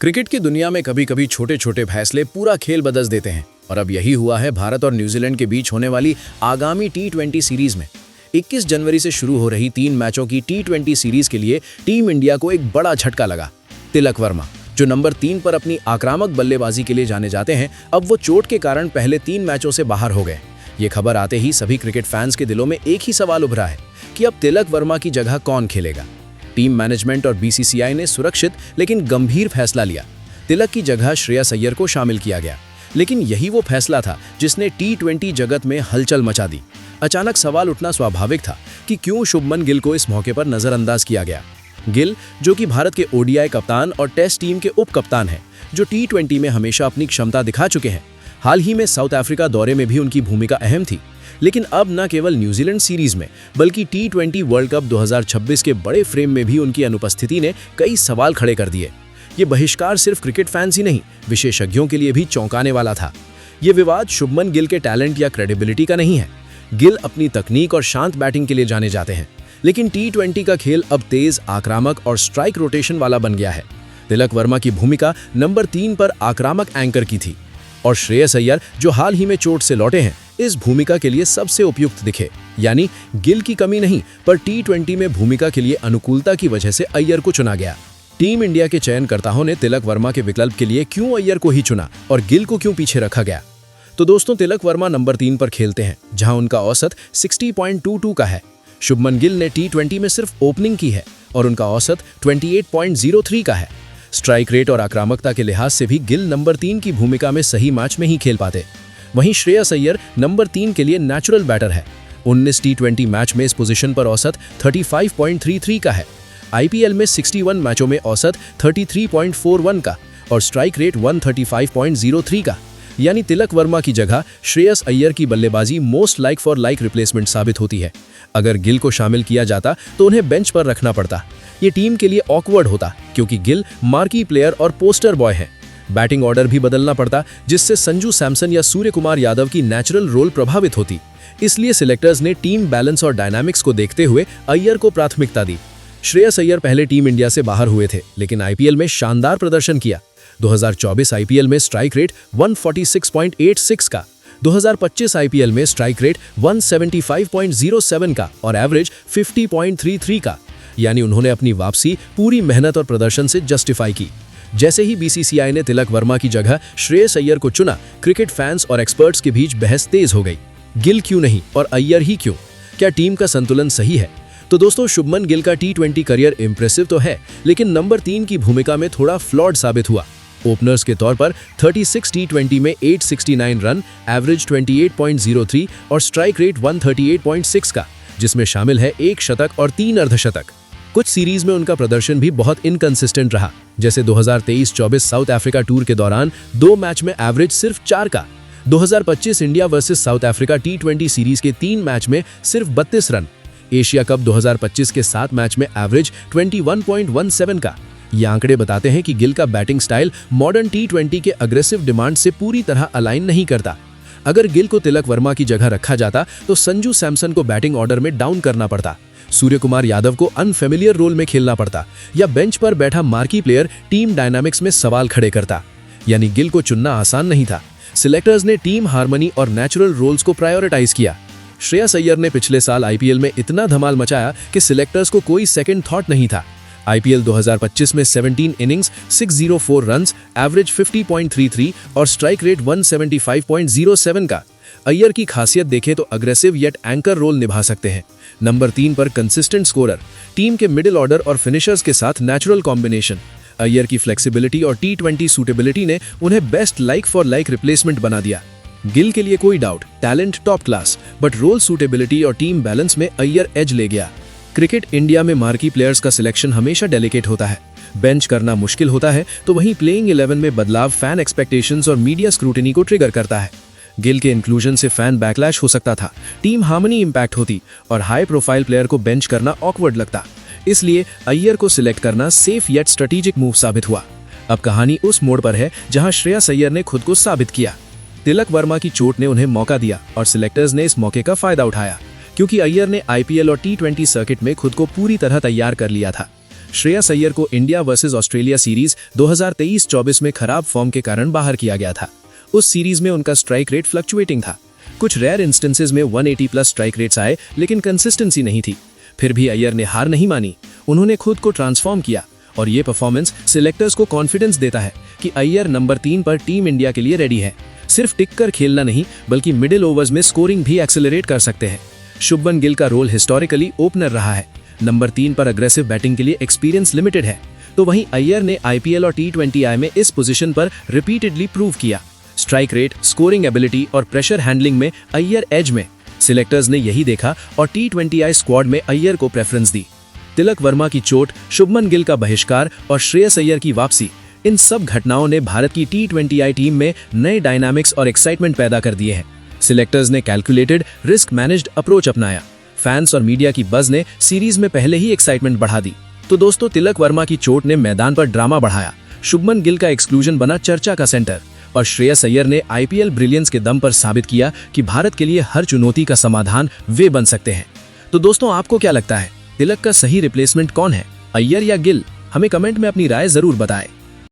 Cricket की दुनिया में कभी कभी छोटे छोटे फैसले पूरा खेल बदल देते हैं और अब यही हुआ है भारत और न्यूजीलैंड के बीच होने वाली आगामी टी20 सीरीज में। 21 जनवरी से शुरू हो रही 3 मैचों की टी20 सीरीज के लिए टीम इंडिया को एक बड़ा झटका लगा। तिलक वर्मा, जो नंबर 3 पर अपनी आक्रामक बल्लेबाजी के लिए जाने जाते हैं, अब वो चोट के कारण पहले 3 मैचों से बाहर हो गए। ये खबर आते ही सभी क्रिकेट फैंस के दिलों में एक ही सवाल उभरा है कि अब तिलक वर्मा की जगह कौन खेलेगा। टीम मैनेजमेंट और बीसीसीआई ने सुरक्षित लेकिन गंभीर फैसला लिया। तिलक की जगह श्रेयस अय्यर को शामिल किया गया, लेकिन यही वो फैसला था जिसने टी20 जगत में हलचल मचा दी। अचानक सवाल उठना स्वाभाविक था कि क्यों शुभमन गिल को इस मौके पर नजरअंदाज किया गया। गिल, जो कि भारत के ओडीआई कप्तान और टेस्ट टीम के उप कप्तान हैं, जो टी20 में हमेशा अपनी क्षमता दिखा चुके हैं। हाल ही में साउथ अफ्रीका दौरे में भी उनकी भूमिका अहम थी, लेकिन अब न केवल न्यूजीलैंड सीरीज में बल्कि टी20 वर्ल्ड कप 2026 के बड़े फ्रेम में भी उनकी अनुपस्थिति ने कई सवाल खड़े कर दिए। ये बहिष्कार सिर्फ क्रिकेट फैंस ही नहीं, विशेषज्ञों के लिए भी चौंकाने वाला था। ये विवाद शुभमन गिल के टैलेंट या क्रेडिबिलिटी का नहीं है। गिल अपनी तकनीक और शांत बैटिंग के लिए जाने जाते हैं, लेकिन टी20 का खेल अब तेज, आक्रामक और स्ट्राइक रोटेशन वाला बन गया है। तिलक वर्मा की भूमिका नंबर 3 पर आक्रामक एंकर की थी और श्रेयस अय्यर, जो हाल ही में चोट से लौटे हैं, इस भूमिका के लिए सबसे उपयुक्त दिखे। यानी गिल की कमी नहीं, पर टी20 में भूमिका के लिए अनुकूलता की वजह से अय्यर को चुना गया। टीम इंडिया के चयनकर्ताओं ने तिलक वर्मा के विकल्प के लिए क्यों अय्यर को ही चुना और गिल को क्यों पीछे रखा गया? तो दोस्तों, तिलक वर्मा नंबर 3 पर खेलते हैं, जहां उनका औसत 60.22 का है। शुभमन गिल ने टी20 में सिर्फ ओपनिंग की है और उनका औसत 28.03 का है। स्ट्राइक रेट और आक्रामकता के लिहाज से भी गिल नंबर 3 की भूमिका में सही मैच में ही खेल पाते। वहीं श्रेयस अय्यर नंबर 3 के लिए नेचुरल बैटर है। 19 टी20 मैच में इस पोजीशन पर औसत 35.33 का है। आईपीएल में 61 मैचों में औसत 33.41 का और स्ट्राइक रेट 135.03 का। यानी तिलक वर्मा की जगह श्रेयस अय्यर की बल्लेबाजी most like for like replacement साबित होती है। अगर गिल को शामिल किया जाता तो उन्हें बेंच पर रखना पड़ता। ये टीम के लिए ऑकवर्ड होता, क्योंकि गिल मार्की प्लेयर और पोस्टर बॉय है। बैटिंग ऑर्डर भी बदलना पड़ता, जिससे संजू सैमसन या सूर्य कुमार यादव की नेचुरल रोल प्रभावित होती। इसलिए सिलेक्टर्स ने टीम बैलेंस और डायनामिक्स को देखते हुए अय्यर को प्राथमिकता दी। श्रेयस अय्यर पहले टीम इंडिया से बाहर हुए थे, लेकिन आईपीएल में शानदार प्रदर्शन किया। 2024 आईपीएल में स्ट्राइक रेट 146.86 का, 2025 आईपीएल में स्ट्राइक रेट 175.07 का और एवरेज 50.33 का। यानी उन्होंने अपनी वापसी पूरी मेहनत और प्रदर्शन से जस्टिफाई की। जैसे ही बीसीसीआई ने तिलक वर्मा की जगह श्रेयस अय्यर को चुना, क्रिकेट फैंस और एक्सपर्ट्स के बीच बहस तेज हो गई। गिल क्यों नहीं और अय्यर ही क्यों? क्या टीम का संतुलन सही है? तो दोस्तों, शुभमन गिल का टी20 करियर इंप्रेसिव तो है, लेकिन नंबर 3 की भूमिका में थोड़ा फ्लॉड साबित हुआ। ओपनर्स के तौर पर 36 टी20 में 869 रन, एवरेज 28.03 और स्ट्राइक रेट 138.6 का, जिसमें शामिल है 1 शतक और 3 अर्धशतक। कुछ सीरीज में उनका प्रदर्शन भी बहुत इनकंसिस्टेंट रहा, जैसे 2023-24 साउथ अफ्रीका टूर के दौरान 2 मैच में एवरेज सिर्फ 4 का, 2025 इंडिया वर्सेस साउथ अफ्रीका टी20 सीरीज के 3 मैच में सिर्फ 32 रन, एशिया कप 2025 के 7 मैच में एवरेज 21.17 का। ये आंकड़े बताते हैं कि गिल का बैटिंग स्टाइल मॉडर्न टी20 के अग्रेसिव डिमांड से पूरी तरह अलाइन नहीं करता। अगर गिल को तिलक वर्मा की जगह रखा जाता तो संजू सैमसन को बैटिंग ऑर्डर में डाउन करना पड़ता, सूर्य कुमार यादव को अनफेमिलियर रोल में खेलना पड़ता, या बेंच पर बैठा मार्की प्लेयर टीम डायनामिक्स में सवाल खड़े करता। यानी गिल को चुनना आसान नहीं था। सिलेक्टर्स ने टीम हार्मनी और नेचुरल रोल्स को प्रायोरिटाइज किया। श्रेयस अय्यर ने पिछले साल आईपीएल में इतना धमाल मचाया कि सिलेक्टर्स को कोई सेकंड थॉट नहीं था। आईपीएल 2025 में 17 इनिंग्स, 604 रन्स, एवरेज 50.33 और स्ट्राइक रेट 175.07 का। अय्यर की खासियत देखें तो अग्रेसिव येट एंकर रोल निभा सकते हैं। नंबर 3 पर कंसिस्टेंट स्कोरर, टीम के मिडिल ऑर्डर और फिनिशर्स के साथ नेचुरल कॉम्बिनेशन। अय्यर की फ्लेक्सिबिलिटी और टी20 सूटेबिलिटी ने उन्हें best like for like replacement बना दिया। गिल के लिए कोई doubt, talent top class, but role suitability और टीम बैलेंस में अय्यर एज ले गया। क्रिकेट इंडिया में मार्की प्लेयर्स का सिलेक्शन हमेशा डेलिकेट होता है। बेंच करना मुश्किल होता है, तो वहीं प्लेइंग 11 में बदलाव फैन एक्सपेक्टेशंस और मीडिया स्क्रूटिनी को ट्रिगर करता है। गिल के इंक्लूजन से फैन बैकलैश हो सकता था, टीम हार्मनी इंपैक्ट होती और हाई प्रोफाइल प्लेयर को बेंच करना ऑकवर्ड लगता। इसलिए अय्यर को सिलेक्ट करना सेफ येट स्ट्रेटेजिक मूव साबित हुआ। अब कहानी उस मोड़ पर है जहां श्रेयस अय्यर ने खुद को साबित किया। तिलक वर्मा की चोट ने उन्हें मौका दिया और सिलेक्टर्स ने इस मौके का फायदा उठाया, क्योंकि अय्यर ने आईपीएल और टी20 सर्किट में खुद को पूरी तरह तैयार कर लिया था। श्रेयस अय्यर को इंडिया वर्सेस ऑस्ट्रेलिया सीरीज 2023-24 में खराब फॉर्म के कारण बाहर किया गया था। उस सीरीज में उनका स्ट्राइक रेट फ्लक्चुएटिंग था। कुछ रेयर इंस्टेंसेस में 180 प्लस स्ट्राइक रेट्स आए, लेकिन कंसिस्टेंसी नहीं थी। फिर भी अय्यर ने हार नहीं मानी। उन्होंने खुद को ट्रांसफॉर्म किया और ये परफॉर्मेंस सिलेक्टर्स को कॉन्फिडेंस देता है कि अय्यर नंबर 3 पर टीम इंडिया के लिए रेडी है। सिर्फ टिक कर खेलना नहीं, बल्कि मिडिल ओवर्स में स्कोरिंग भी एक्सेलरेट कर सकते हैं। शुभमन गिल का रोल हिस्टोरिकली ओपनर रहा है। नंबर 3 पर अग्रेसिव बैटिंग के लिए एक्सपीरियंस लिमिटेड है, तो वहीं अय्यर ने IPL और T20I में इस पोजीशन पर रिपीटेडली प्रूव किया। स्ट्राइक रेट, स्कोरिंग एबिलिटी और प्रेशर हैंडलिंग में अय्यर एज में। सिलेक्टर्स ने यही देखा और T20I स्क्वाड में अय्यर को प्रेफरेंस दी। तिलक वर्मा की चोट, शुभमन गिल का बहिष्कार और श्रेयस अय्यर की वापसी, इन सब घटनाओं ने भारत की T20I टीम में नए डायनामिक्स और एक्साइटमेंट पैदा कर दिए हैं। सिलेक्टर्स ने कैलकुलेटेड, रिस्क मैनेज्ड अप्रोच अपनाया। फैंस और मीडिया की बज ने सीरीज में पहले ही एक्साइटमेंट बढ़ा दी। तो दोस्तों, तिलक वर्मा की चोट ने मैदान पर ड्रामा बढ़ाया, शुभमन गिल का एक्सक्लूजन बना चर्चा का सेंटर, और श्रेयस अय्यर ने IPL ब्रिलियंस के दम पर साबित किया कि भारत के लिए हर चुनौती का समाधान वे बन सकते हैं। तो दोस्तों, आपको क्या लगता है, तिलक का सही रिप्लेसमेंट कौन है, अय्यर या गिल? हमें कमेंट में अपनी राय जरूर बताएं।